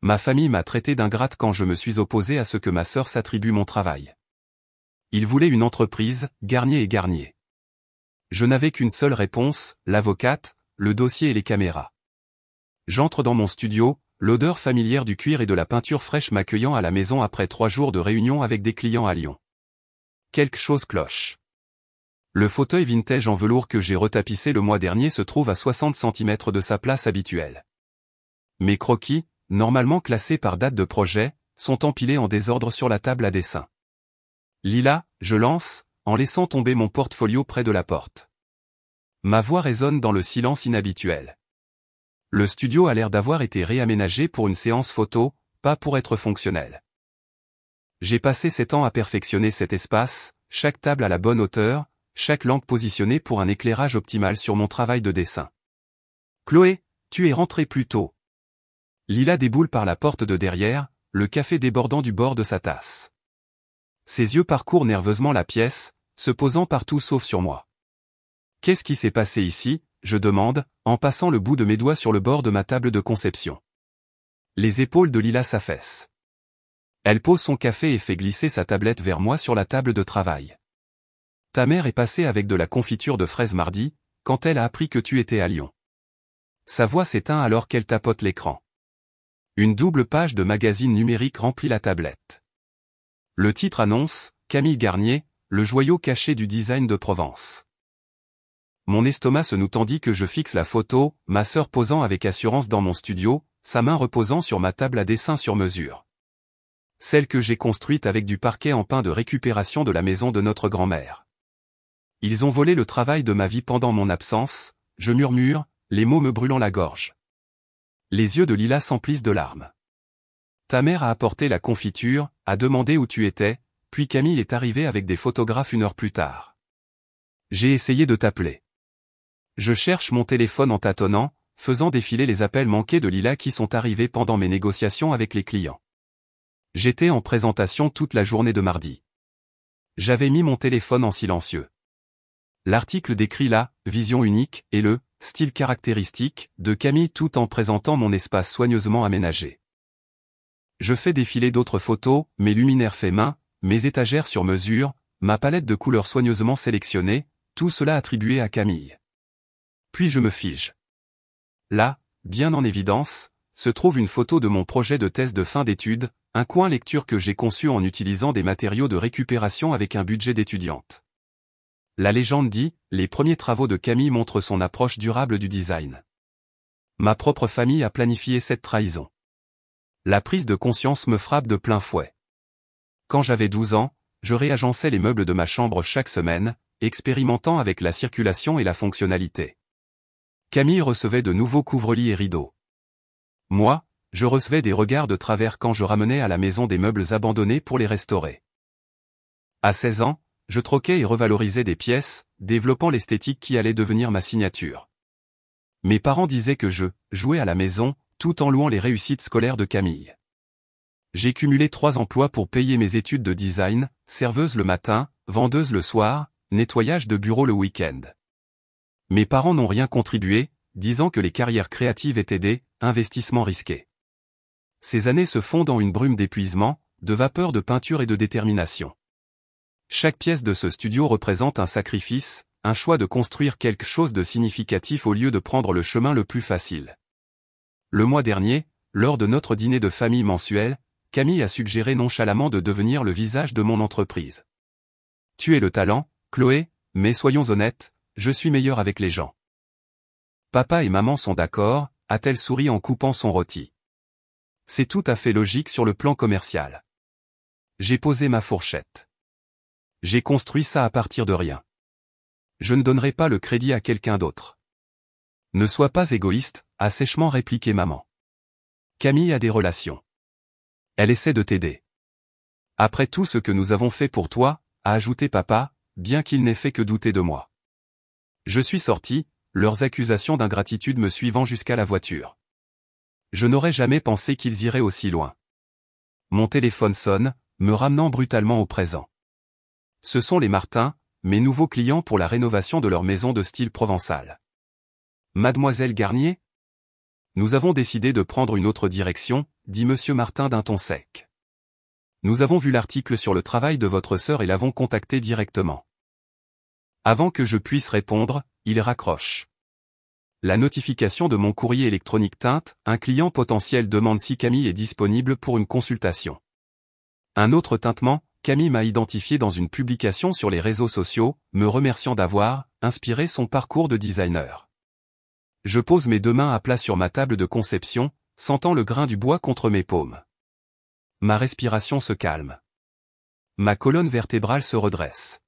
Ma famille m'a traité d'ingrate quand je me suis opposé à ce que ma sœur s'attribue mon travail. Ils voulaient une entreprise, Garnier et Garnier. Je n'avais qu'une seule réponse, l'avocate, le dossier et les caméras. J'entre dans mon studio, l'odeur familière du cuir et de la peinture fraîche m'accueillant à la maison après 3 jours de réunion avec des clients à Lyon. Quelque chose cloche. Le fauteuil vintage en velours que j'ai retapissé le mois dernier se trouve à 60 cm de sa place habituelle. Mes croquis, normalement classés par date de projet, sont empilés en désordre sur la table à dessin. Lila, je lance, en laissant tomber mon portfolio près de la porte. Ma voix résonne dans le silence inhabituel. Le studio a l'air d'avoir été réaménagé pour une séance photo, pas pour être fonctionnel. J'ai passé 7 ans à perfectionner cet espace, chaque table à la bonne hauteur, chaque lampe positionnée pour un éclairage optimal sur mon travail de dessin. Chloé, tu es rentrée plus tôt. Lila déboule par la porte de derrière, le café débordant du bord de sa tasse. Ses yeux parcourent nerveusement la pièce, se posant partout sauf sur moi. Qu'est-ce qui s'est passé ici, je demande, en passant le bout de mes doigts sur le bord de ma table de conception. Les épaules de Lila s'affaissent. Elle pose son café et fait glisser sa tablette vers moi sur la table de travail. Ta mère est passée avec de la confiture de fraises mardi, quand elle a appris que tu étais à Lyon. Sa voix s'éteint alors qu'elle tapote l'écran. Une double page de magazine numérique remplit la tablette. Le titre annonce « Camille Garnier, le joyau caché du design de Provence ». Mon estomac se noue tandis que je fixe la photo, ma sœur posant avec assurance dans mon studio, sa main reposant sur ma table à dessin sur mesure. Celle que j'ai construite avec du parquet en pin de récupération de la maison de notre grand-mère. Ils ont volé le travail de ma vie pendant mon absence, je murmure, les mots me brûlant la gorge. Les yeux de Lila s'emplissent de larmes. Ta mère a apporté la confiture, a demandé où tu étais, puis Camille est arrivée avec des photographes 1 heure plus tard. J'ai essayé de t'appeler. Je cherche mon téléphone en tâtonnant, faisant défiler les appels manqués de Lila qui sont arrivés pendant mes négociations avec les clients. J'étais en présentation toute la journée de mardi. J'avais mis mon téléphone en silencieux. L'article décrit la « vision unique » et le « style caractéristique » de Camille tout en présentant mon espace soigneusement aménagé. Je fais défiler d'autres photos, mes luminaires faits main, mes étagères sur mesure, ma palette de couleurs soigneusement sélectionnée, tout cela attribué à Camille. Puis je me fige. Là, bien en évidence, se trouve une photo de mon projet de thèse de fin d'études, un coin lecture que j'ai conçu en utilisant des matériaux de récupération avec un budget d'étudiante. La légende dit, les premiers travaux de Camille montrent son approche durable du design. Ma propre famille a planifié cette trahison. La prise de conscience me frappe de plein fouet. Quand j'avais 12 ans, je réagençais les meubles de ma chambre chaque semaine, expérimentant avec la circulation et la fonctionnalité. Camille recevait de nouveaux couvre-lits et rideaux. Moi, je recevais des regards de travers quand je ramenais à la maison des meubles abandonnés pour les restaurer. À 16 ans, je troquais et revalorisais des pièces, développant l'esthétique qui allait devenir ma signature. Mes parents disaient que je jouais à la maison, tout en louant les réussites scolaires de Camille. J'ai cumulé 3 emplois pour payer mes études de design, serveuse le matin, vendeuse le soir, nettoyage de bureau le week-end. Mes parents n'ont rien contribué, disant que les carrières créatives étaient des investissements risqués. Ces années se font dans une brume d'épuisement, de vapeur de peinture et de détermination. Chaque pièce de ce studio représente un sacrifice, un choix de construire quelque chose de significatif au lieu de prendre le chemin le plus facile. Le mois dernier, lors de notre dîner de famille mensuel, Camille a suggéré nonchalamment de devenir le visage de mon entreprise. Tu es le talent, Chloé, mais soyons honnêtes, je suis meilleur avec les gens. Papa et maman sont d'accord, a-t-elle souri en coupant son rôti. C'est tout à fait logique sur le plan commercial. J'ai posé ma fourchette. J'ai construit ça à partir de rien. Je ne donnerai pas le crédit à quelqu'un d'autre. Ne sois pas égoïste, a sèchement répliqué maman. Camille a des relations. Elle essaie de t'aider. Après tout ce que nous avons fait pour toi, a ajouté papa, bien qu'il n'ait fait que douter de moi. Je suis sorti, leurs accusations d'ingratitude me suivant jusqu'à la voiture. Je n'aurais jamais pensé qu'ils iraient aussi loin. Mon téléphone sonne, me ramenant brutalement au présent. Ce sont les Martins, mes nouveaux clients pour la rénovation de leur maison de style provençal. Mademoiselle Garnier ? Nous avons décidé de prendre une autre direction, dit monsieur Martin d'un ton sec. Nous avons vu l'article sur le travail de votre sœur et l'avons contacté directement. Avant que je puisse répondre, il raccroche. La notification de mon courrier électronique teinte, un client potentiel demande si Camille est disponible pour une consultation. Un autre tintement, Camille m'a identifié dans une publication sur les réseaux sociaux, me remerciant d'avoir inspiré son parcours de designer. Je pose mes deux mains à plat sur ma table de conception, sentant le grain du bois contre mes paumes. Ma respiration se calme. Ma colonne vertébrale se redresse.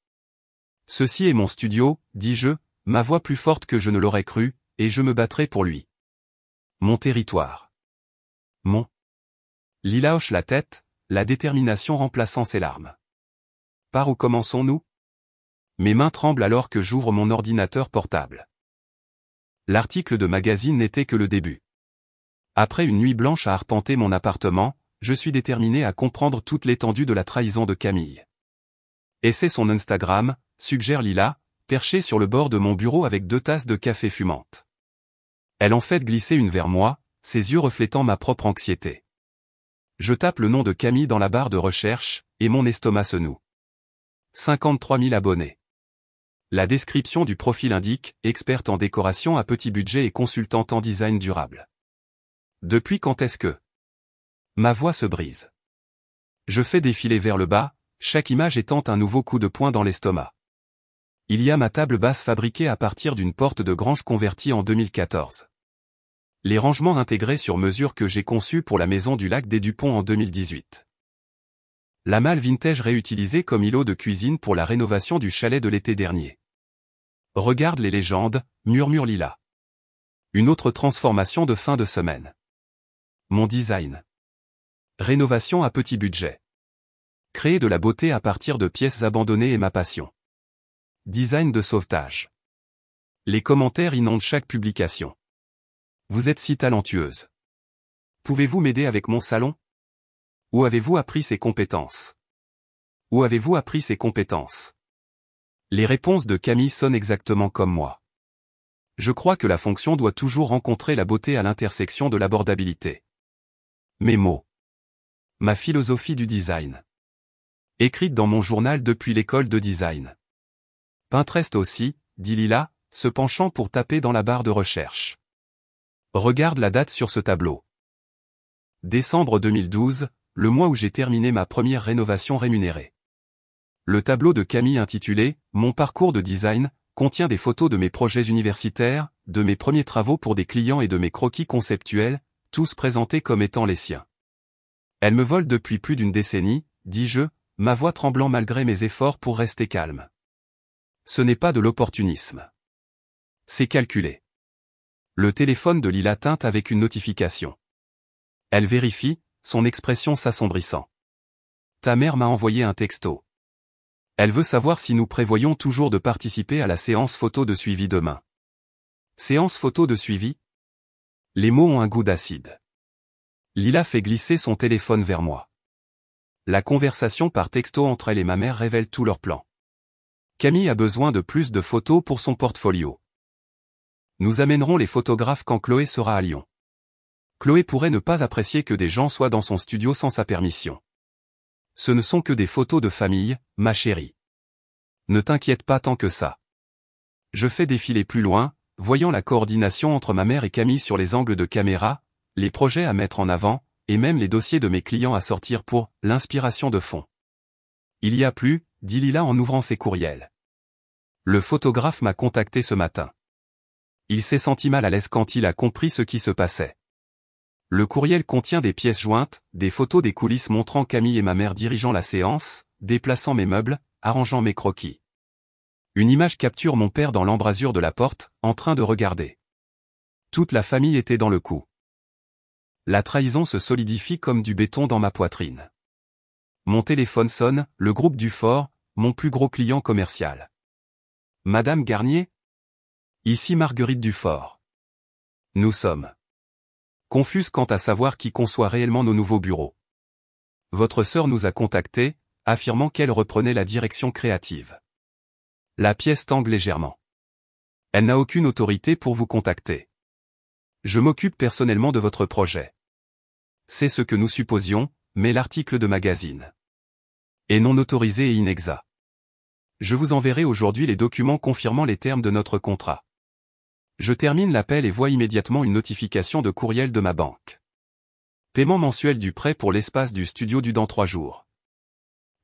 Ceci est mon studio, dis-je, ma voix plus forte que je ne l'aurais cru, et je me battrai pour lui. Mon territoire. Mon. Lila hoche la tête, la détermination remplaçant ses larmes. Par où commençons-nous? Mes mains tremblent alors que j'ouvre mon ordinateur portable. L'article de magazine n'était que le début. Après une nuit blanche à arpenter mon appartement, je suis déterminé à comprendre toute l'étendue de la trahison de Camille. Et c'est son Instagram, suggère Lila, perché sur le bord de mon bureau avec 2 tasses de café fumantes. Elle en fait glisser une vers moi, ses yeux reflétant ma propre anxiété. Je tape le nom de Camille dans la barre de recherche, et mon estomac se noue. 53 000 abonnés. La description du profil indique, experte en décoration à petit budget et consultante en design durable. Depuis quand est-ce que ma voix se brise? Je fais défiler vers le bas, chaque image étant un nouveau coup de poing dans l'estomac. Il y a ma table basse fabriquée à partir d'une porte de grange convertie en 2014. Les rangements intégrés sur mesure que j'ai conçus pour la maison du lac des Dupont en 2018. La malle vintage réutilisée comme îlot de cuisine pour la rénovation du chalet de l'été dernier. Regarde les légendes, murmure Lila. Une autre transformation de fin de semaine. Mon design. Rénovation à petit budget. Créer de la beauté à partir de pièces abandonnées est ma passion. Design de sauvetage. Les commentaires inondent chaque publication. Vous êtes si talentueuse. Pouvez-vous m'aider avec mon salon? Où avez-vous appris ces compétences? Où avez-vous appris ces compétences? Les réponses de Camille sonnent exactement comme moi. Je crois que la fonction doit toujours rencontrer la beauté à l'intersection de l'abordabilité. Mes mots. Ma philosophie du design. Écrite dans mon journal depuis l'école de design. Pinterest aussi, dit Lila, se penchant pour taper dans la barre de recherche. Regarde la date sur ce tableau. Décembre 2012, le mois où j'ai terminé ma première rénovation rémunérée. Le tableau de Camille intitulé « Mon parcours de design » contient des photos de mes projets universitaires, de mes premiers travaux pour des clients et de mes croquis conceptuels, tous présentés comme étant les siens. Elle me vole depuis plus d'une décennie, dis-je, ma voix tremblant malgré mes efforts pour rester calme. Ce n'est pas de l'opportunisme. C'est calculé. Le téléphone de Lila teinte avec une notification. Elle vérifie, son expression s'assombrissant. Ta mère m'a envoyé un texto. Elle veut savoir si nous prévoyons toujours de participer à la séance photo de suivi demain. Séance photo de suivi? Les mots ont un goût d'acide. Lila fait glisser son téléphone vers moi. La conversation par texto entre elle et ma mère révèle tous leurs plans. Camille a besoin de plus de photos pour son portfolio. Nous amènerons les photographes quand Chloé sera à Lyon. Chloé pourrait ne pas apprécier que des gens soient dans son studio sans sa permission. Ce ne sont que des photos de famille, ma chérie. Ne t'inquiète pas tant que ça. Je fais défiler plus loin, voyant la coordination entre ma mère et Camille sur les angles de caméra, les projets à mettre en avant, et même les dossiers de mes clients à sortir pour l'inspiration de fond. Il y a plus, dit Lila en ouvrant ses courriels. Le photographe m'a contacté ce matin. Il s'est senti mal à l'aise quand il a compris ce qui se passait. Le courriel contient des pièces jointes, des photos des coulisses montrant Camille et ma mère dirigeant la séance, déplaçant mes meubles, arrangeant mes croquis. Une image capture mon père dans l'embrasure de la porte, en train de regarder. Toute la famille était dans le coup. La trahison se solidifie comme du béton dans ma poitrine. Mon téléphone sonne, le groupe Dufort, mon plus gros client commercial. Madame Garnier? Ici Marguerite Dufort. Nous sommes confuses quant à savoir qui conçoit réellement nos nouveaux bureaux. Votre sœur nous a contactés, affirmant qu'elle reprenait la direction créative. La pièce tangue légèrement. Elle n'a aucune autorité pour vous contacter. Je m'occupe personnellement de votre projet. C'est ce que nous supposions, mais l'article de magazine est non autorisé et inexact. Je vous enverrai aujourd'hui les documents confirmant les termes de notre contrat. Je termine l'appel et vois immédiatement une notification de courriel de ma banque. Paiement mensuel du prêt pour l'espace du studio du dans 3 jours.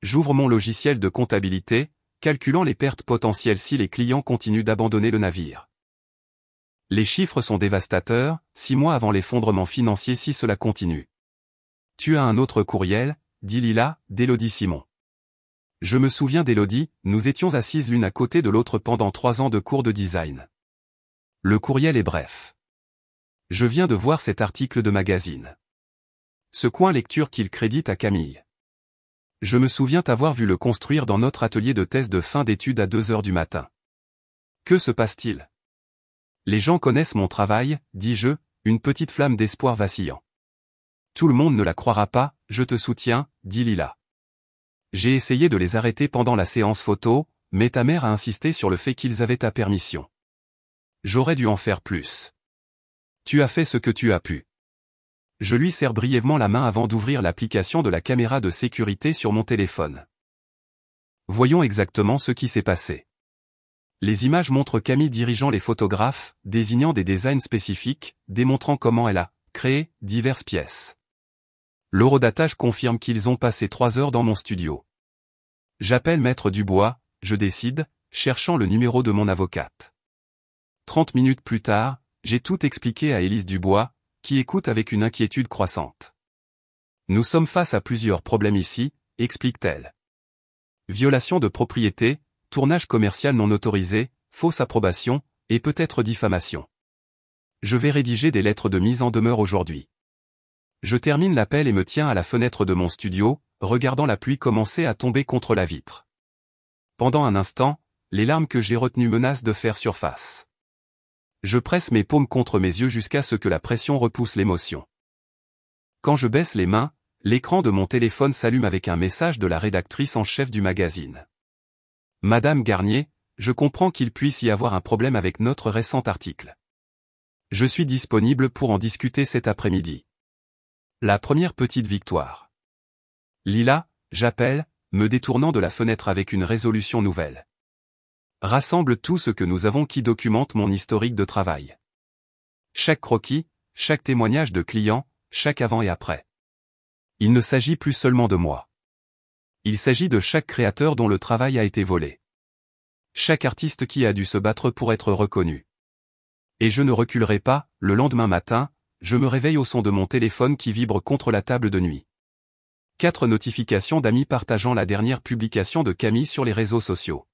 J'ouvre mon logiciel de comptabilité, calculant les pertes potentielles si les clients continuent d'abandonner le navire. Les chiffres sont dévastateurs, 6 mois avant l'effondrement financier si cela continue. Tu as un autre courriel, dit Lila, d'Élodie Simon. Je me souviens d'Élodie, nous étions assises l'une à côté de l'autre pendant 3 ans de cours de design. Le courriel est bref. Je viens de voir cet article de magazine. Ce coin lecture qu'il crédite à Camille. Je me souviens t'avoir vu le construire dans notre atelier de thèse de fin d'études à 2 heures du matin. Que se passe-t-il? Les gens connaissent mon travail, dis-je, une petite flamme d'espoir vacillant. Tout le monde ne la croira pas, je te soutiens, dit Lila. J'ai essayé de les arrêter pendant la séance photo, mais ta mère a insisté sur le fait qu'ils avaient ta permission. J'aurais dû en faire plus. Tu as fait ce que tu as pu. Je lui serre brièvement la main avant d'ouvrir l'application de la caméra de sécurité sur mon téléphone. Voyons exactement ce qui s'est passé. Les images montrent Camille dirigeant les photographes, désignant des designs spécifiques, démontrant comment elle a créé diverses pièces. L'horodatage confirme qu'ils ont passé 3 heures dans mon studio. J'appelle Maître Dubois, je décide, cherchant le numéro de mon avocate. 30 minutes plus tard, j'ai tout expliqué à Élise Dubois, qui écoute avec une inquiétude croissante. Nous sommes face à plusieurs problèmes ici, explique-t-elle. Violation de propriété, tournage commercial non autorisé, fausse approbation, et peut-être diffamation. Je vais rédiger des lettres de mise en demeure aujourd'hui. Je termine l'appel et me tiens à la fenêtre de mon studio, regardant la pluie commencer à tomber contre la vitre. Pendant un instant, les larmes que j'ai retenues menacent de faire surface. Je presse mes paumes contre mes yeux jusqu'à ce que la pression repousse l'émotion. Quand je baisse les mains, l'écran de mon téléphone s'allume avec un message de la rédactrice en chef du magazine. Madame Garnier, je comprends qu'il puisse y avoir un problème avec notre récent article. Je suis disponible pour en discuter cet après-midi. La première petite victoire. Lila, j'appelle, me détournant de la fenêtre avec une résolution nouvelle. Rassemble tout ce que nous avons qui documente mon historique de travail. Chaque croquis, chaque témoignage de client, chaque avant et après. Il ne s'agit plus seulement de moi. Il s'agit de chaque créateur dont le travail a été volé. Chaque artiste qui a dû se battre pour être reconnu. Et je ne reculerai pas, le lendemain matin, je me réveille au son de mon téléphone qui vibre contre la table de nuit. 4 notifications d'amis partageant la dernière publication de Camille sur les réseaux sociaux.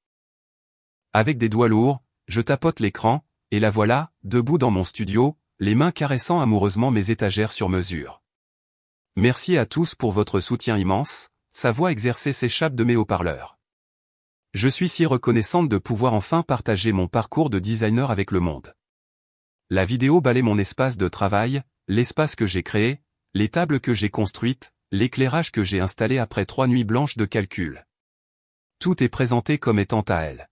Avec des doigts lourds, je tapote l'écran, et la voilà, debout dans mon studio, les mains caressant amoureusement mes étagères sur mesure. Merci à tous pour votre soutien immense, sa voix exercée s'échappe de mes haut-parleurs. Je suis si reconnaissante de pouvoir enfin partager mon parcours de designer avec le monde. La vidéo balaie mon espace de travail, l'espace que j'ai créé, les tables que j'ai construites, l'éclairage que j'ai installé après 3 nuits blanches de calcul. Tout est présenté comme étant à elle.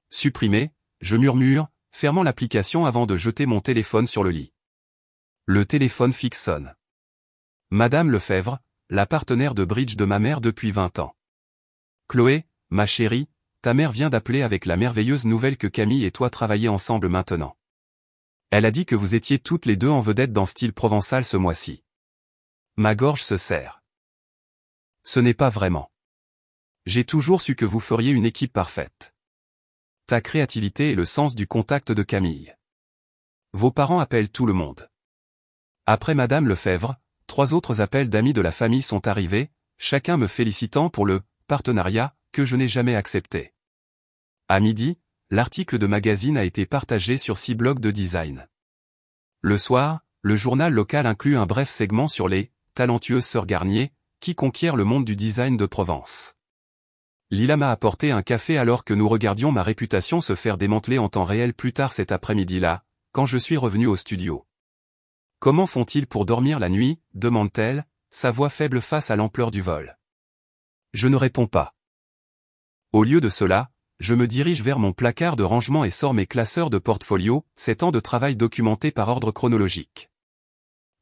Supprimé, je murmure, fermant l'application avant de jeter mon téléphone sur le lit. Le téléphone fixe sonne. Madame Lefebvre, la partenaire de bridge de ma mère depuis 20 ans. Chloé, ma chérie, ta mère vient d'appeler avec la merveilleuse nouvelle que Camille et toi travaillez ensemble maintenant. Elle a dit que vous étiez toutes les deux en vedette dans style provençal ce mois-ci. Ma gorge se serre. Ce n'est pas vraiment. J'ai toujours su que vous feriez une équipe parfaite. Ta créativité et le sens du contact de Camille. Vos parents appellent tout le monde. Après Madame Lefebvre, 3 autres appels d'amis de la famille sont arrivés, chacun me félicitant pour le partenariat que je n'ai jamais accepté. À midi, l'article de magazine a été partagé sur 6 blogs de design. Le soir, le journal local inclut un bref segment sur les talentueuses sœurs Garnier, qui conquièrent le monde du design de Provence. Lila m'a apporté un café alors que nous regardions ma réputation se faire démanteler en temps réel plus tard cet après-midi-là, quand je suis revenu au studio. Comment font-ils pour dormir la nuit, demande-t-elle, sa voix faible face à l'ampleur du vol. Je ne réponds pas. Au lieu de cela, je me dirige vers mon placard de rangement et sors mes classeurs de portfolio, 7 ans de travail documenté par ordre chronologique.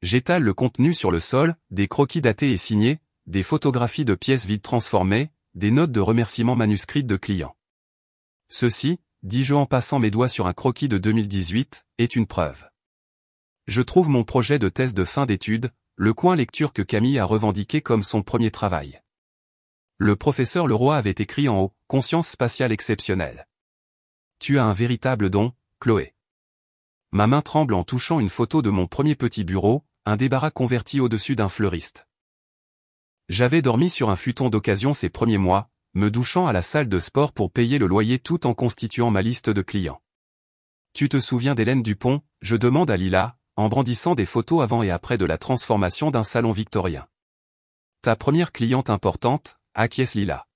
J'étale le contenu sur le sol, des croquis datés et signés, des photographies de pièces vides transformées, des notes de remerciements manuscrites de clients. Ceci, dis-je en passant mes doigts sur un croquis de 2018, est une preuve. Je trouve mon projet de thèse de fin d'études, le coin lecture que Camille a revendiqué comme son premier travail. Le professeur Leroy avait écrit en haut, « Conscience spatiale exceptionnelle ». Tu as un véritable don, Chloé. Ma main tremble en touchant une photo de mon premier petit bureau, un débarras converti au-dessus d'un fleuriste. J'avais dormi sur un futon d'occasion ces premiers mois, me douchant à la salle de sport pour payer le loyer tout en constituant ma liste de clients. Tu te souviens d'Hélène Dupont, je demande à Lila, en brandissant des photos avant et après de la transformation d'un salon victorien. Ta première cliente importante, acquiesce Lila.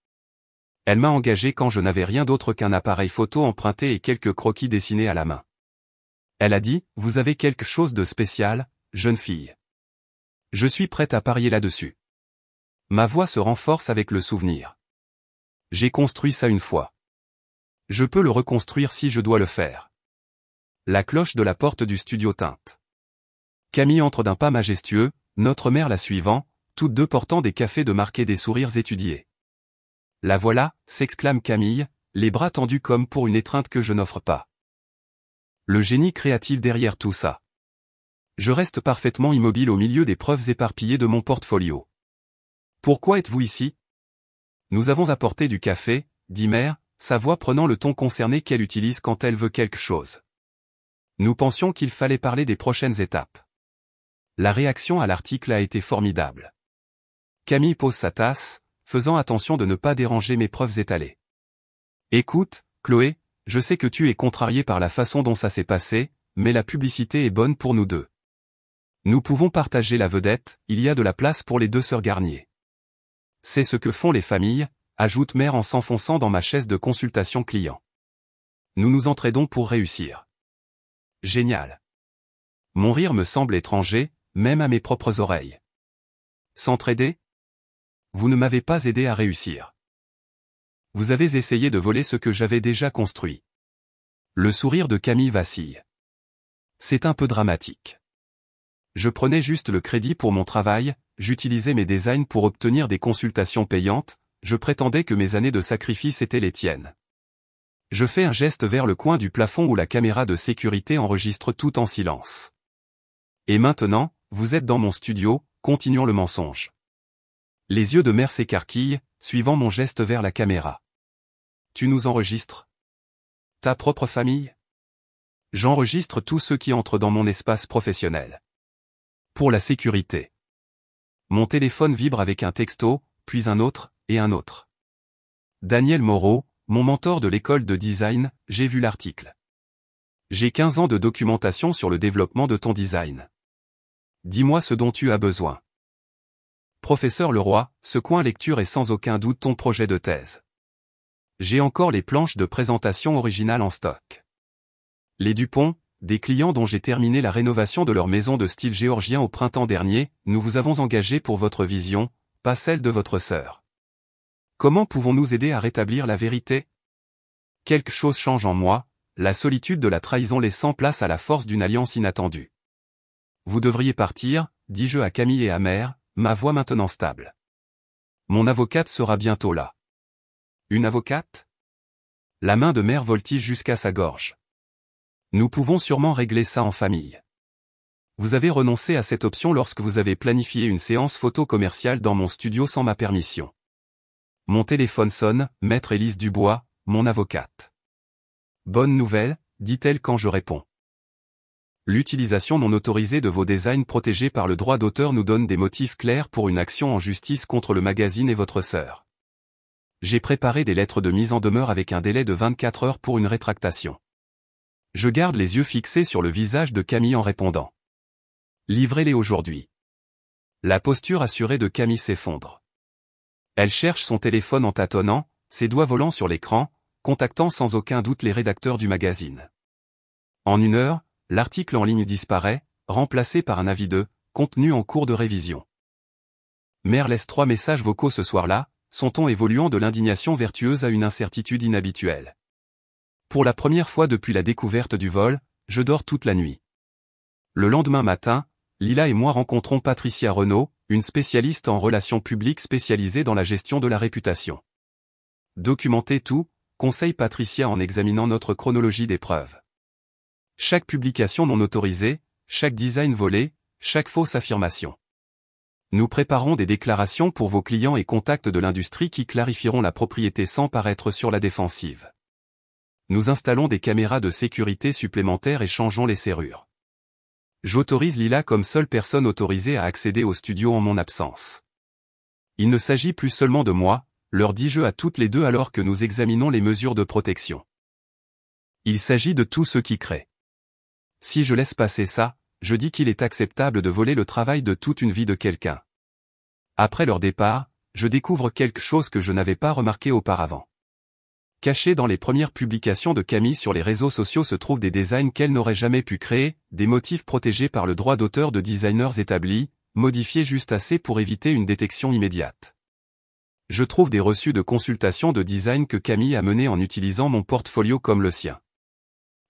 Elle m'a engagé quand je n'avais rien d'autre qu'un appareil photo emprunté et quelques croquis dessinés à la main. Elle a dit, vous avez quelque chose de spécial, jeune fille. Je suis prête à parier là-dessus. Ma voix se renforce avec le souvenir. J'ai construit ça une fois. Je peux le reconstruire si je dois le faire. La cloche de la porte du studio tinte. Camille entre d'un pas majestueux, notre mère la suivant, toutes deux portant des cafés de marquer des sourires étudiés. La voilà, s'exclame Camille, les bras tendus comme pour une étreinte que je n'offre pas. Le génie créatif derrière tout ça. Je reste parfaitement immobile au milieu des preuves éparpillées de mon portfolio. Pourquoi êtes-vous ici? Nous avons apporté du café, dit Mère, sa voix prenant le ton concerné qu'elle utilise quand elle veut quelque chose. Nous pensions qu'il fallait parler des prochaines étapes. La réaction à l'article a été formidable. Camille pose sa tasse, faisant attention de ne pas déranger mes preuves étalées. Écoute, Chloé, je sais que tu es contrariée par la façon dont ça s'est passé, mais la publicité est bonne pour nous deux. Nous pouvons partager la vedette, il y a de la place pour les deux sœurs Garnier. C'est ce que font les familles, ajoute Mère en s'enfonçant dans ma chaise de consultation client. Nous nous entraidons pour réussir. Génial. Mon rire me semble étranger, même à mes propres oreilles. S'entraider? Vous ne m'avez pas aidé à réussir. Vous avez essayé de voler ce que j'avais déjà construit. Le sourire de Camille vacille. C'est un peu dramatique. Je prenais juste le crédit pour mon travail, j'utilisais mes designs pour obtenir des consultations payantes, je prétendais que mes années de sacrifice étaient les tiennes. Je fais un geste vers le coin du plafond où la caméra de sécurité enregistre tout en silence. Et maintenant, vous êtes dans mon studio, continuons le mensonge. Les yeux de Mère s'écarquillent, suivant mon geste vers la caméra. Tu nous enregistres? Ta propre famille? J'enregistre tous ceux qui entrent dans mon espace professionnel. Pour la sécurité. Mon téléphone vibre avec un texto, puis un autre, et un autre. Daniel Moreau, mon mentor de l'école de design, j'ai vu l'article. J'ai 15 ans de documentation sur le développement de ton design. Dis-moi ce dont tu as besoin. Professeur Leroy, ce coin lecture est sans aucun doute ton projet de thèse. J'ai encore les planches de présentation originales en stock. Les Dupont, des clients dont j'ai terminé la rénovation de leur maison de style géorgien au printemps dernier, nous vous avons engagé pour votre vision, pas celle de votre sœur. Comment pouvons-nous aider à rétablir la vérité? Quelque chose change en moi, la solitude de la trahison laissant place à la force d'une alliance inattendue. Vous devriez partir, dis-je à Camille et à Mère, ma voix maintenant stable. Mon avocate sera bientôt là. Une avocate? La main de Mère voltige jusqu'à sa gorge. Nous pouvons sûrement régler ça en famille. Vous avez renoncé à cette option lorsque vous avez planifié une séance photo commerciale dans mon studio sans ma permission. Mon téléphone sonne, Maître Élise Dubois, mon avocate. Bonne nouvelle, dit-elle quand je réponds. L'utilisation non autorisée de vos designs protégés par le droit d'auteur nous donne des motifs clairs pour une action en justice contre le magazine et votre sœur. J'ai préparé des lettres de mise en demeure avec un délai de 24 heures pour une rétractation. Je garde les yeux fixés sur le visage de Camille en répondant. Livrez-les aujourd'hui. La posture assurée de Camille s'effondre. Elle cherche son téléphone en tâtonnant, ses doigts volant sur l'écran, contactant sans aucun doute les rédacteurs du magazine. En 1 heure, l'article en ligne disparaît, remplacé par un avis de « contenu en cours de révision ». Mère laisse 3 messages vocaux ce soir-là, son ton évoluant de l'indignation vertueuse à une incertitude inhabituelle. Pour la première fois depuis la découverte du vol, je dors toute la nuit. Le lendemain matin, Lila et moi rencontrons Patricia Renaud, une spécialiste en relations publiques spécialisée dans la gestion de la réputation. Documentez tout, conseille Patricia en examinant notre chronologie des preuves. Chaque publication non autorisée, chaque design volé, chaque fausse affirmation. Nous préparons des déclarations pour vos clients et contacts de l'industrie qui clarifieront la propriété sans paraître sur la défensive. Nous installons des caméras de sécurité supplémentaires et changeons les serrures. J'autorise Lila comme seule personne autorisée à accéder au studio en mon absence. Il ne s'agit plus seulement de moi, leur dis-je à toutes les deux alors que nous examinons les mesures de protection. Il s'agit de tous ceux qui créent. Si je laisse passer ça, je dis qu'il est acceptable de voler le travail de toute une vie de quelqu'un. Après leur départ, je découvre quelque chose que je n'avais pas remarqué auparavant. Cachés dans les premières publications de Camille sur les réseaux sociaux se trouvent des designs qu'elle n'aurait jamais pu créer, des motifs protégés par le droit d'auteur de designers établis, modifiés juste assez pour éviter une détection immédiate. Je trouve des reçus de consultation de design que Camille a menés en utilisant mon portfolio comme le sien.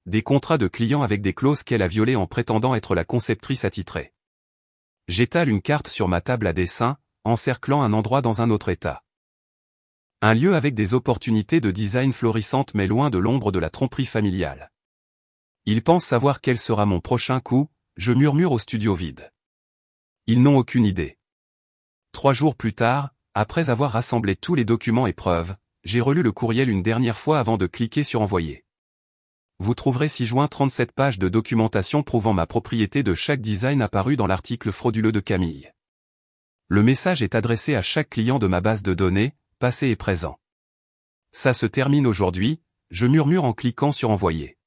Des contrats de clients avec des clauses qu'elle a violées en prétendant être la conceptrice attitrée. J'étale une carte sur ma table à dessin, encerclant un endroit dans un autre état. Un lieu avec des opportunités de design florissantes mais loin de l'ombre de la tromperie familiale. Ils pensent savoir quel sera mon prochain coup, je murmure au studio vide. Ils n'ont aucune idée. 3 jours plus tard, après avoir rassemblé tous les documents et preuves, j'ai relu le courriel une dernière fois avant de cliquer sur envoyer. Vous trouverez ci-joint 37 pages de documentation prouvant ma propriété de chaque design apparu dans l'article frauduleux de Camille. Le message est adressé à chaque client de ma base de données, passé et présent. Ça se termine aujourd'hui, je murmure en cliquant sur envoyer.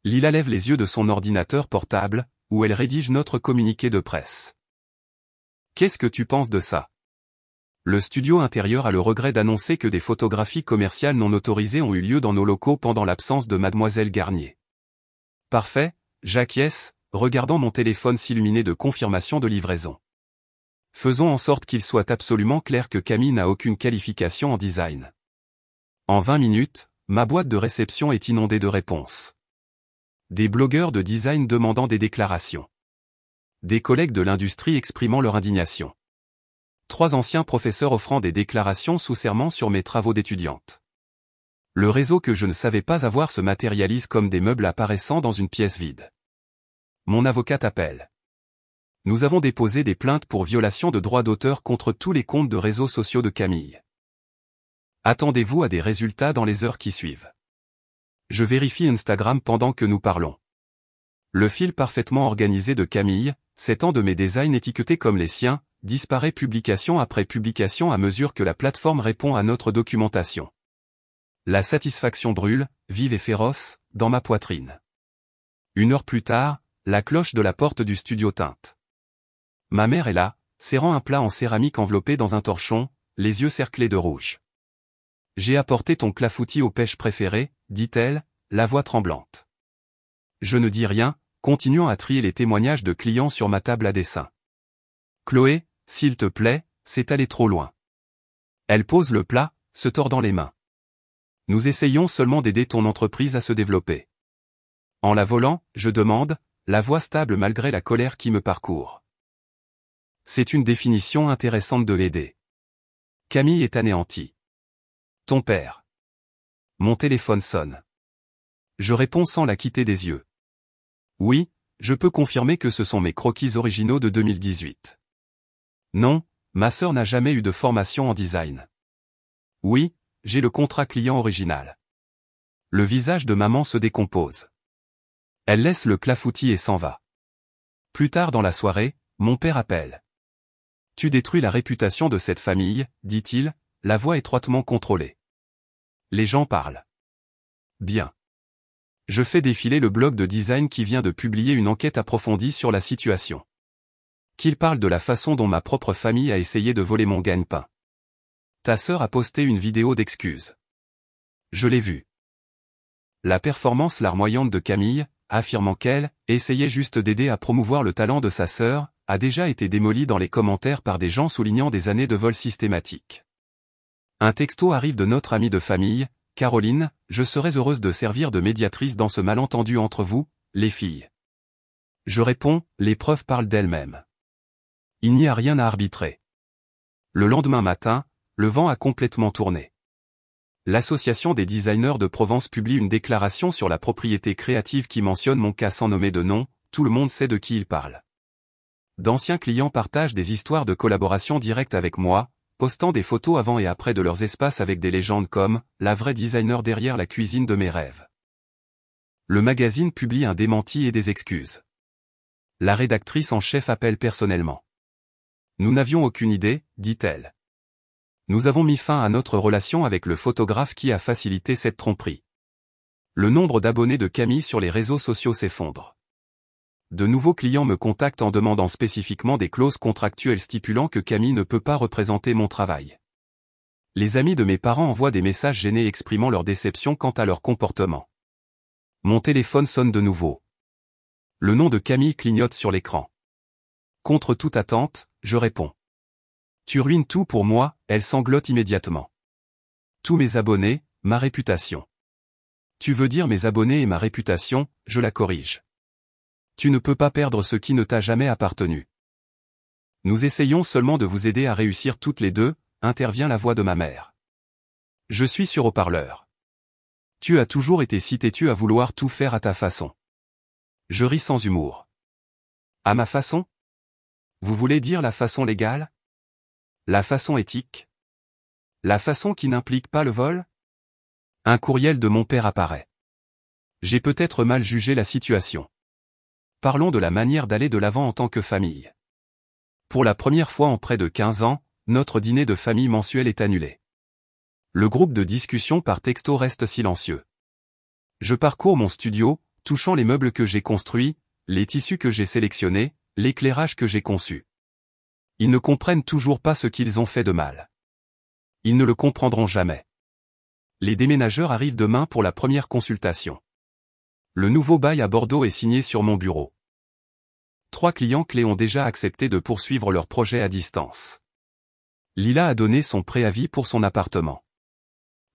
Lila lève les yeux de son ordinateur portable, où elle rédige notre communiqué de presse. Qu'est-ce que tu penses de ça? Le studio intérieur a le regret d'annoncer que des photographies commerciales non autorisées ont eu lieu dans nos locaux pendant l'absence de Mademoiselle Garnier. Parfait, j'acquiesce, regardant mon téléphone s'illuminer de confirmation de livraison. Faisons en sorte qu'il soit absolument clair que Camille n'a aucune qualification en design. En 20 minutes, ma boîte de réception est inondée de réponses. Des blogueurs de design demandant des déclarations. Des collègues de l'industrie exprimant leur indignation. 3 anciens professeurs offrant des déclarations sous serment sur mes travaux d'étudiante. Le réseau que je ne savais pas avoir se matérialise comme des meubles apparaissant dans une pièce vide. Mon avocate appelle. Nous avons déposé des plaintes pour violation de droits d'auteur contre tous les comptes de réseaux sociaux de Camille. Attendez-vous à des résultats dans les heures qui suivent. Je vérifie Instagram pendant que nous parlons. Le fil parfaitement organisé de Camille, 7 ans de mes designs étiquetés comme les siens, disparaît publication après publication à mesure que la plateforme répond à notre documentation. La satisfaction brûle, vive et féroce, dans ma poitrine. 1 heure plus tard, la cloche de la porte du studio tinte. Ma mère est là, serrant un plat en céramique enveloppé dans un torchon, les yeux cerclés de rouge. J'ai apporté ton clafoutis aux pêches préférées, dit-elle, la voix tremblante. Je ne dis rien, continuant à trier les témoignages de clients sur ma table à dessin. Chloé, s'il te plaît, c'est allé trop loin. Elle pose le plat, se tordant les mains. Nous essayons seulement d'aider ton entreprise à se développer. En la volant, je demande, la voix stable malgré la colère qui me parcourt. C'est une définition intéressante de l'aider. Camille est anéantie. Ton père. Mon téléphone sonne. Je réponds sans la quitter des yeux. Oui, je peux confirmer que ce sont mes croquis originaux de 2018. Non, ma sœur n'a jamais eu de formation en design. Oui, j'ai le contrat client original. Le visage de maman se décompose. Elle laisse le clafoutis et s'en va. Plus tard dans la soirée, mon père appelle. Tu détruis la réputation de cette famille, dit-il, la voix étroitement contrôlée. Les gens parlent. Bien. Je fais défiler le blog de design qui vient de publier une enquête approfondie sur la situation. Qu'il parle de la façon dont ma propre famille a essayé de voler mon gagne-pain. Ta sœur a posté une vidéo d'excuses. Je l'ai vue. La performance larmoyante de Camille, affirmant qu'elle essayait juste d'aider à promouvoir le talent de sa sœur, a déjà été démolie dans les commentaires par des gens soulignant des années de vol systématique. Un texto arrive de notre amie de famille, Caroline, je serais heureuse de servir de médiatrice dans ce malentendu entre vous, les filles. Je réponds, les preuves parlent d'elles-mêmes. Il n'y a rien à arbitrer. Le lendemain matin, le vent a complètement tourné. L'Association des designers de Provence publie une déclaration sur la propriété créative qui mentionne mon cas sans nommer de nom, tout le monde sait de qui il parle. D'anciens clients partagent des histoires de collaboration directe avec moi, postant des photos avant et après de leurs espaces avec des légendes comme « la vraie designer derrière la cuisine de mes rêves ». Le magazine publie un démenti et des excuses. La rédactrice en chef appelle personnellement. Nous n'avions aucune idée, dit-elle. Nous avons mis fin à notre relation avec le photographe qui a facilité cette tromperie. Le nombre d'abonnés de Camille sur les réseaux sociaux s'effondre. De nouveaux clients me contactent en demandant spécifiquement des clauses contractuelles stipulant que Camille ne peut pas représenter mon travail. Les amis de mes parents envoient des messages gênés exprimant leur déception quant à leur comportement. Mon téléphone sonne de nouveau. Le nom de Camille clignote sur l'écran. Contre toute attente, je réponds. Tu ruines tout pour moi, elle sanglote immédiatement. Tous mes abonnés, ma réputation. Tu veux dire mes abonnés et ma réputation, je la corrige. Tu ne peux pas perdre ce qui ne t'a jamais appartenu. Nous essayons seulement de vous aider à réussir toutes les deux, intervient la voix de ma mère. Je suis sur haut-parleur. Tu as toujours été si têtu à vouloir tout faire à ta façon. Je ris sans humour. À ma façon? Vous voulez dire la façon légale? La façon éthique? La façon qui n'implique pas le vol? Un courriel de mon père apparaît. J'ai peut-être mal jugé la situation. Parlons de la manière d'aller de l'avant en tant que famille. Pour la première fois en près de 15 ans, notre dîner de famille mensuel est annulé. Le groupe de discussion par texto reste silencieux. Je parcours mon studio, touchant les meubles que j'ai construits, les tissus que j'ai sélectionnés, l'éclairage que j'ai conçu. Ils ne comprennent toujours pas ce qu'ils ont fait de mal. Ils ne le comprendront jamais. Les déménageurs arrivent demain pour la première consultation. Le nouveau bail à Bordeaux est signé sur mon bureau. 3 clients clés ont déjà accepté de poursuivre leur projet à distance. Lila a donné son préavis pour son appartement.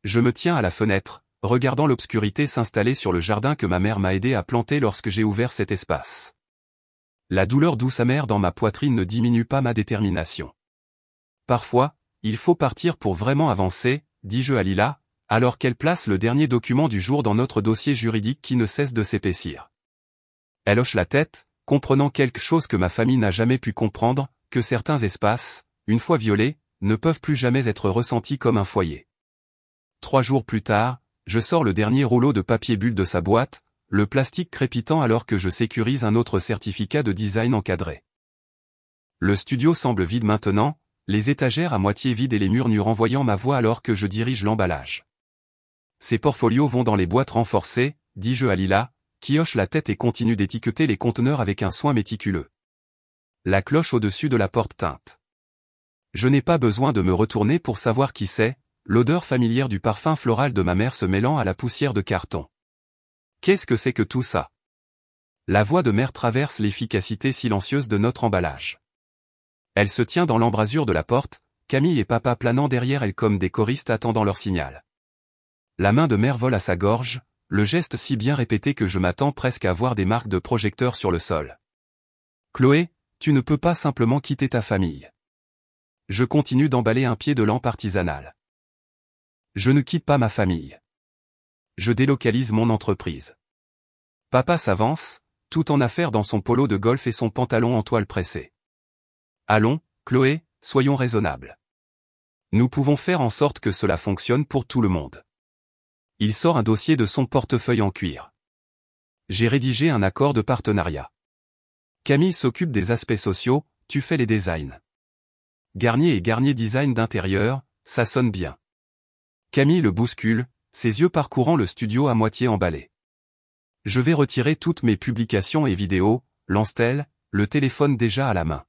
Je me tiens à la fenêtre, regardant l'obscurité s'installer sur le jardin que ma mère m'a aidé à planter lorsque j'ai ouvert cet espace. La douleur douce amère dans ma poitrine ne diminue pas ma détermination. Parfois, il faut partir pour vraiment avancer, dis-je à Lila, alors qu'elle place le dernier document du jour dans notre dossier juridique qui ne cesse de s'épaissir. Elle hoche la tête, comprenant quelque chose que ma famille n'a jamais pu comprendre, que certains espaces, une fois violés, ne peuvent plus jamais être ressentis comme un foyer. 3 jours plus tard, je sors le dernier rouleau de papier bulle de sa boîte, le plastique crépitant alors que je sécurise un autre certificat de design encadré. Le studio semble vide maintenant, les étagères à moitié vides et les murs nus renvoyant ma voix alors que je dirige l'emballage. Ces portfolios vont dans les boîtes renforcées, dis-je à Lila, qui hoche la tête et continue d'étiqueter les conteneurs avec un soin méticuleux. La cloche au-dessus de la porte tinte. Je n'ai pas besoin de me retourner pour savoir qui c'est, l'odeur familière du parfum floral de ma mère se mêlant à la poussière de carton. Qu'est-ce que c'est que tout ça? La voix de mère traverse l'efficacité silencieuse de notre emballage. Elle se tient dans l'embrasure de la porte, Camille et papa planant derrière elle comme des choristes attendant leur signal. La main de mère vole à sa gorge, le geste si bien répété que je m'attends presque à voir des marques de projecteurs sur le sol. Chloé, tu ne peux pas simplement quitter ta famille. Je continue d'emballer un pied de lampe artisanale. Je ne quitte pas ma famille. Je délocalise mon entreprise. Papa s'avance, tout en affaires dans son polo de golf et son pantalon en toile pressée. Allons, Chloé, soyons raisonnables. Nous pouvons faire en sorte que cela fonctionne pour tout le monde. Il sort un dossier de son portefeuille en cuir. J'ai rédigé un accord de partenariat. Camille s'occupe des aspects sociaux, tu fais les designs. Garnier et Garnier design d'intérieur, ça sonne bien. Camille le bouscule, ses yeux parcourant le studio à moitié emballé. Je vais retirer toutes mes publications et vidéos, lance-t-elle, le téléphone déjà à la main.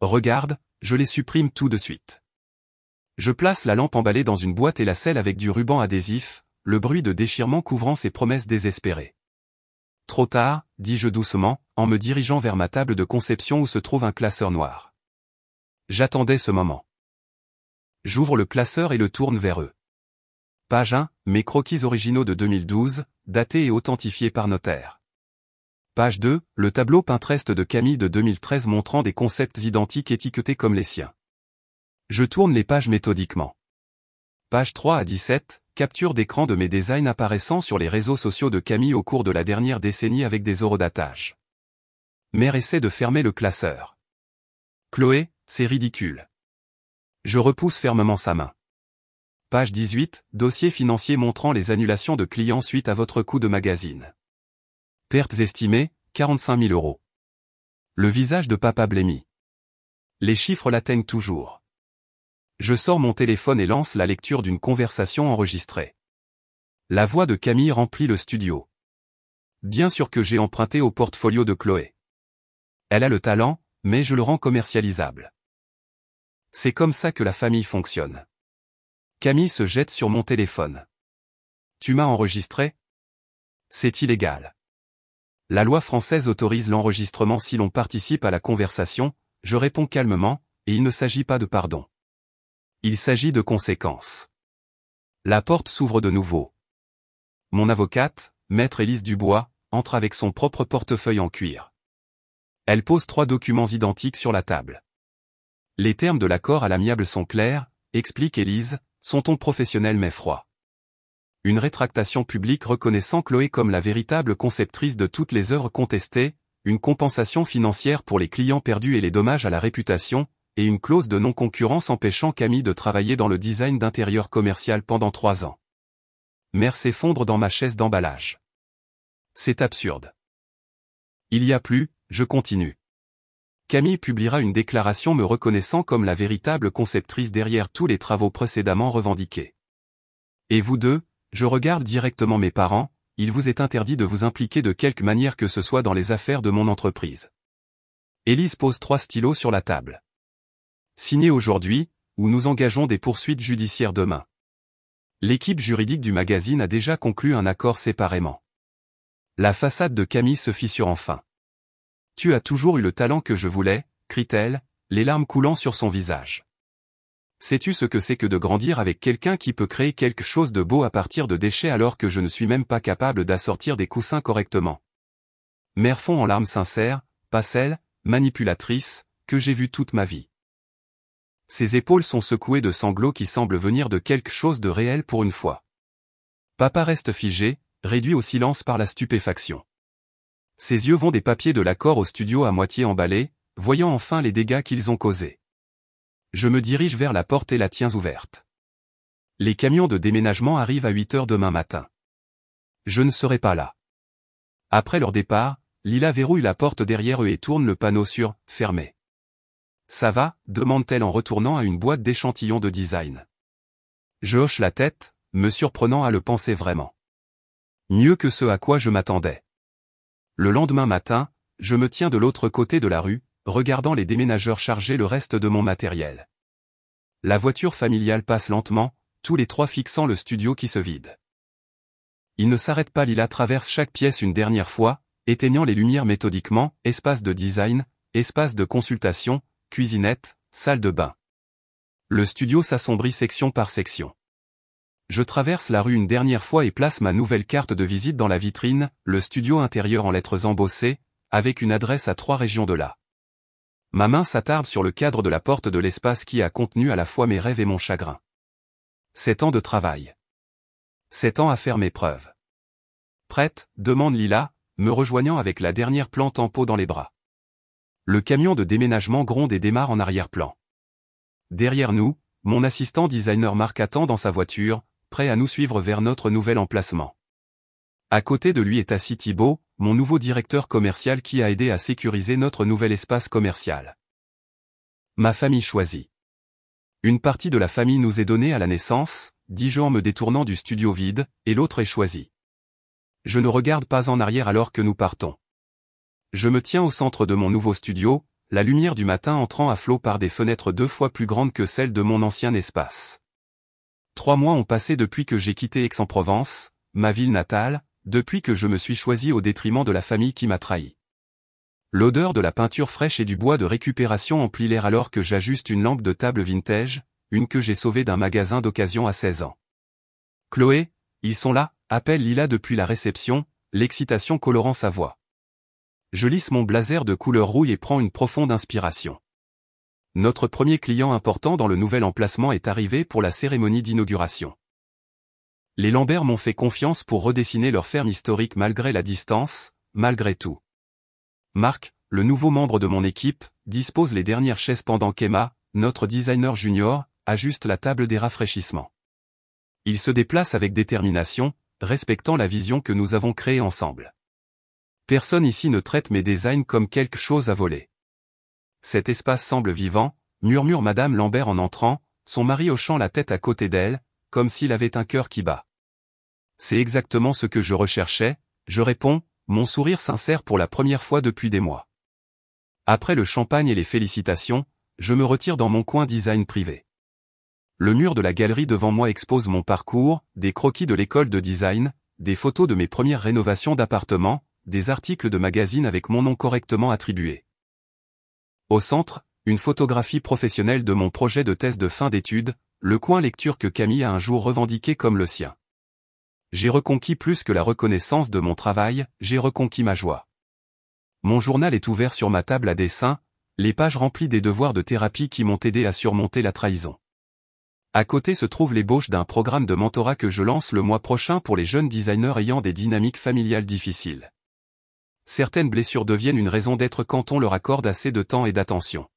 Regarde, je les supprime tout de suite. Je place la lampe emballée dans une boîte et la scelle avec du ruban adhésif, le bruit de déchirement couvrant ses promesses désespérées. Trop tard, dis-je doucement, en me dirigeant vers ma table de conception où se trouve un classeur noir. J'attendais ce moment. J'ouvre le classeur et le tourne vers eux. Page 1, mes croquis originaux de 2012, datés et authentifiés par notaire. Page 2, le tableau Pinterest de Camille de 2013 montrant des concepts identiques étiquetés comme les siens. Je tourne les pages méthodiquement. Page 3 à 17, capture d'écran de mes designs apparaissant sur les réseaux sociaux de Camille au cours de la dernière décennie avec des horodatage. Mère essaie de fermer le classeur. Chloé, c'est ridicule. Je repousse fermement sa main. Page 18, dossier financier montrant les annulations de clients suite à votre coup de magazine. Pertes estimées, 45 000 €. Le visage de papa blêmi. Les chiffres l'atteignent toujours. Je sors mon téléphone et lance la lecture d'une conversation enregistrée. La voix de Camille remplit le studio. Bien sûr que j'ai emprunté au portfolio de Chloé. Elle a le talent, mais je le rends commercialisable. C'est comme ça que la famille fonctionne. Camille se jette sur mon téléphone. Tu m'as enregistré? C'est illégal. La loi française autorise l'enregistrement si l'on participe à la conversation, je réponds calmement, et il ne s'agit pas de pardon. Il s'agit de conséquences. La porte s'ouvre de nouveau. Mon avocate, maître Élise Dubois, entre avec son propre portefeuille en cuir. Elle pose 3 documents identiques sur la table. Les termes de l'accord à l'amiable sont clairs, explique Élise, son ton professionnel mais froid. Une rétractation publique reconnaissant Chloé comme la véritable conceptrice de toutes les œuvres contestées, une compensation financière pour les clients perdus et les dommages à la réputation, et une clause de non-concurrence empêchant Camille de travailler dans le design d'intérieur commercial pendant 3 ans. Mère s'effondre dans ma chaise d'emballage. C'est absurde. Il y a plus, je continue. Camille publiera une déclaration me reconnaissant comme la véritable conceptrice derrière tous les travaux précédemment revendiqués. Et vous deux, je regarde directement mes parents, il vous est interdit de vous impliquer de quelque manière que ce soit dans les affaires de mon entreprise. Élise pose 3 stylos sur la table. Signé aujourd'hui, ou nous engageons des poursuites judiciaires demain. L'équipe juridique du magazine a déjà conclu un accord séparément. La façade de Camille se fissure enfin. Tu as toujours eu le talent que je voulais, crie-t-elle, les larmes coulant sur son visage. Sais-tu ce que c'est que de grandir avec quelqu'un qui peut créer quelque chose de beau à partir de déchets alors que je ne suis même pas capable d'assortir des coussins correctement? Mère fond en larmes sincères, pas celle, manipulatrice, que j'ai vue toute ma vie. Ses épaules sont secouées de sanglots qui semblent venir de quelque chose de réel pour une fois. Papa reste figé, réduit au silence par la stupéfaction. Ses yeux vont des papiers de l'accord au studio à moitié emballés, voyant enfin les dégâts qu'ils ont causés. Je me dirige vers la porte et la tiens ouverte. Les camions de déménagement arrivent à 8 h demain matin. Je ne serai pas là. Après leur départ, Lila verrouille la porte derrière eux et tourne le panneau sur « Fermé ». Ça va, demande-t-elle en retournant à une boîte d'échantillons de design. Je hoche la tête, me surprenant à le penser vraiment. Mieux que ce à quoi je m'attendais. Le lendemain matin, je me tiens de l'autre côté de la rue, regardant les déménageurs charger le reste de mon matériel. La voiture familiale passe lentement, tous les 3 fixant le studio qui se vide. Il ne s'arrête pas, Lila traverse chaque pièce une dernière fois, éteignant les lumières méthodiquement, espace de design, espace de consultation, cuisinette, salle de bain. Le studio s'assombrit section par section. Je traverse la rue une dernière fois et place ma nouvelle carte de visite dans la vitrine, le studio intérieur en lettres embossées, avec une adresse à 3 régions de là. Ma main s'attarde sur le cadre de la porte de l'espace qui a contenu à la fois mes rêves et mon chagrin. 7 ans de travail. 7 ans à faire mes preuves. Prête, demande Lila, me rejoignant avec la dernière plante en pot dans les bras. Le camion de déménagement gronde et démarre en arrière-plan. Derrière nous, mon assistant designer Marc attend dans sa voiture, prêt à nous suivre vers notre nouvel emplacement. À côté de lui est assis Thibaut, mon nouveau directeur commercial qui a aidé à sécuriser notre nouvel espace commercial. Ma famille choisie. Une partie de la famille nous est donnée à la naissance, dis-je en me détournant du studio vide, et l'autre est choisie. Je ne regarde pas en arrière alors que nous partons. Je me tiens au centre de mon nouveau studio, la lumière du matin entrant à flot par des fenêtres 2 fois plus grandes que celles de mon ancien espace. 3 mois ont passé depuis que j'ai quitté Aix-en-Provence, ma ville natale, depuis que je me suis choisi au détriment de la famille qui m'a trahi. L'odeur de la peinture fraîche et du bois de récupération emplit l'air alors que j'ajuste une lampe de table vintage, une que j'ai sauvée d'un magasin d'occasion à 16 ans. Chloé, ils sont là, appelle Lila depuis la réception, l'excitation colorant sa voix. Je lisse mon blazer de couleur rouille et prends une profonde inspiration. Notre premier client important dans le nouvel emplacement est arrivé pour la cérémonie d'inauguration. Les Lambert m'ont fait confiance pour redessiner leur ferme historique malgré la distance, malgré tout. Marc, le nouveau membre de mon équipe, dispose les dernières chaises pendant qu'Emma, notre designer junior, ajuste la table des rafraîchissements. Il se déplace avec détermination, respectant la vision que nous avons créée ensemble. Personne ici ne traite mes designs comme quelque chose à voler. Cet espace semble vivant, murmure Madame Lambert en entrant, son mari hochant la tête à côté d'elle, comme s'il avait un cœur qui bat. C'est exactement ce que je recherchais, je réponds, mon sourire sincère pour la première fois depuis des mois. Après le champagne et les félicitations, je me retire dans mon coin design privé. Le mur de la galerie devant moi expose mon parcours, des croquis de l'école de design, des photos de mes premières rénovations d'appartements, des articles de magazines avec mon nom correctement attribué. Au centre, une photographie professionnelle de mon projet de thèse de fin d'études, le coin lecture que Camille a un jour revendiqué comme le sien. J'ai reconquis plus que la reconnaissance de mon travail, j'ai reconquis ma joie. Mon journal est ouvert sur ma table à dessin, les pages remplies des devoirs de thérapie qui m'ont aidé à surmonter la trahison. À côté se trouve l'ébauche d'un programme de mentorat que je lance le mois prochain pour les jeunes designers ayant des dynamiques familiales difficiles. Certaines blessures deviennent une raison d'être quand on leur accorde assez de temps et d'attention.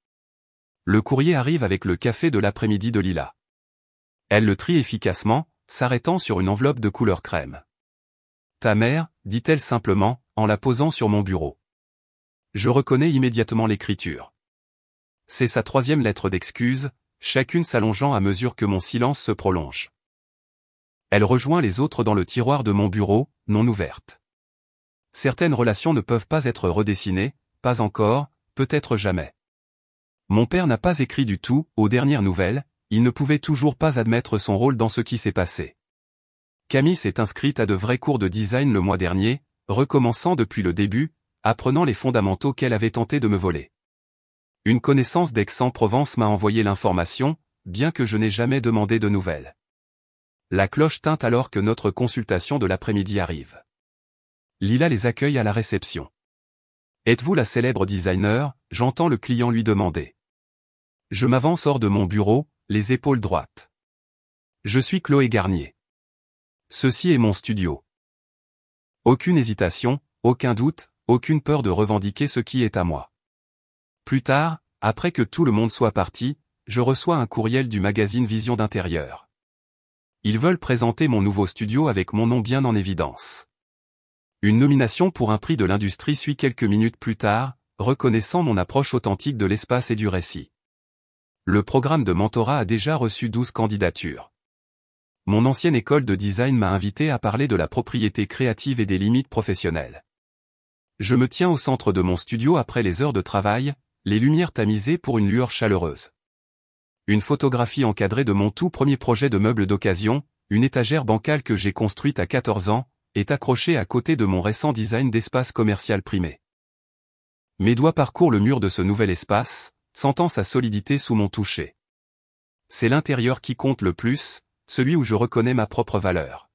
Le courrier arrive avec le café de l'après-midi de Lila. Elle le trie efficacement, s'arrêtant sur une enveloppe de couleur crème. « Ta mère », dit-elle simplement, en la posant sur mon bureau. Je reconnais immédiatement l'écriture. C'est sa 3e lettre d'excuse, chacune s'allongeant à mesure que mon silence se prolonge. Elle rejoint les autres dans le tiroir de mon bureau, non ouverte. Certaines relations ne peuvent pas être redessinées, pas encore, peut-être jamais. Mon père n'a pas écrit du tout, aux dernières nouvelles, il ne pouvait toujours pas admettre son rôle dans ce qui s'est passé. Camille s'est inscrite à de vrais cours de design le mois dernier, recommençant depuis le début, apprenant les fondamentaux qu'elle avait tenté de me voler. Une connaissance d'Aix-en-Provence m'a envoyé l'information, bien que je n'ai jamais demandé de nouvelles. La cloche tinte alors que notre consultation de l'après-midi arrive. Lila les accueille à la réception. « Êtes-vous la célèbre designer ?» j'entends le client lui demander. Je m'avance hors de mon bureau, les épaules droites. Je suis Chloé Garnier. Ceci est mon studio. Aucune hésitation, aucun doute, aucune peur de revendiquer ce qui est à moi. Plus tard, après que tout le monde soit parti, je reçois un courriel du magazine Vision d'intérieur. Ils veulent présenter mon nouveau studio avec mon nom bien en évidence. Une nomination pour un prix de l'industrie suit quelques minutes plus tard, reconnaissant mon approche authentique de l'espace et du récit. Le programme de mentorat a déjà reçu 12 candidatures. Mon ancienne école de design m'a invité à parler de la propriété créative et des limites professionnelles. Je me tiens au centre de mon studio après les heures de travail, les lumières tamisées pour une lueur chaleureuse. Une photographie encadrée de mon tout premier projet de meuble d'occasion, une étagère bancale que j'ai construite à 14 ans, est accrochée à côté de mon récent design d'espace commercial primé. Mes doigts parcourent le mur de ce nouvel espace, sentant sa solidité sous mon toucher. C'est l'intérieur qui compte le plus, celui où je reconnais ma propre valeur.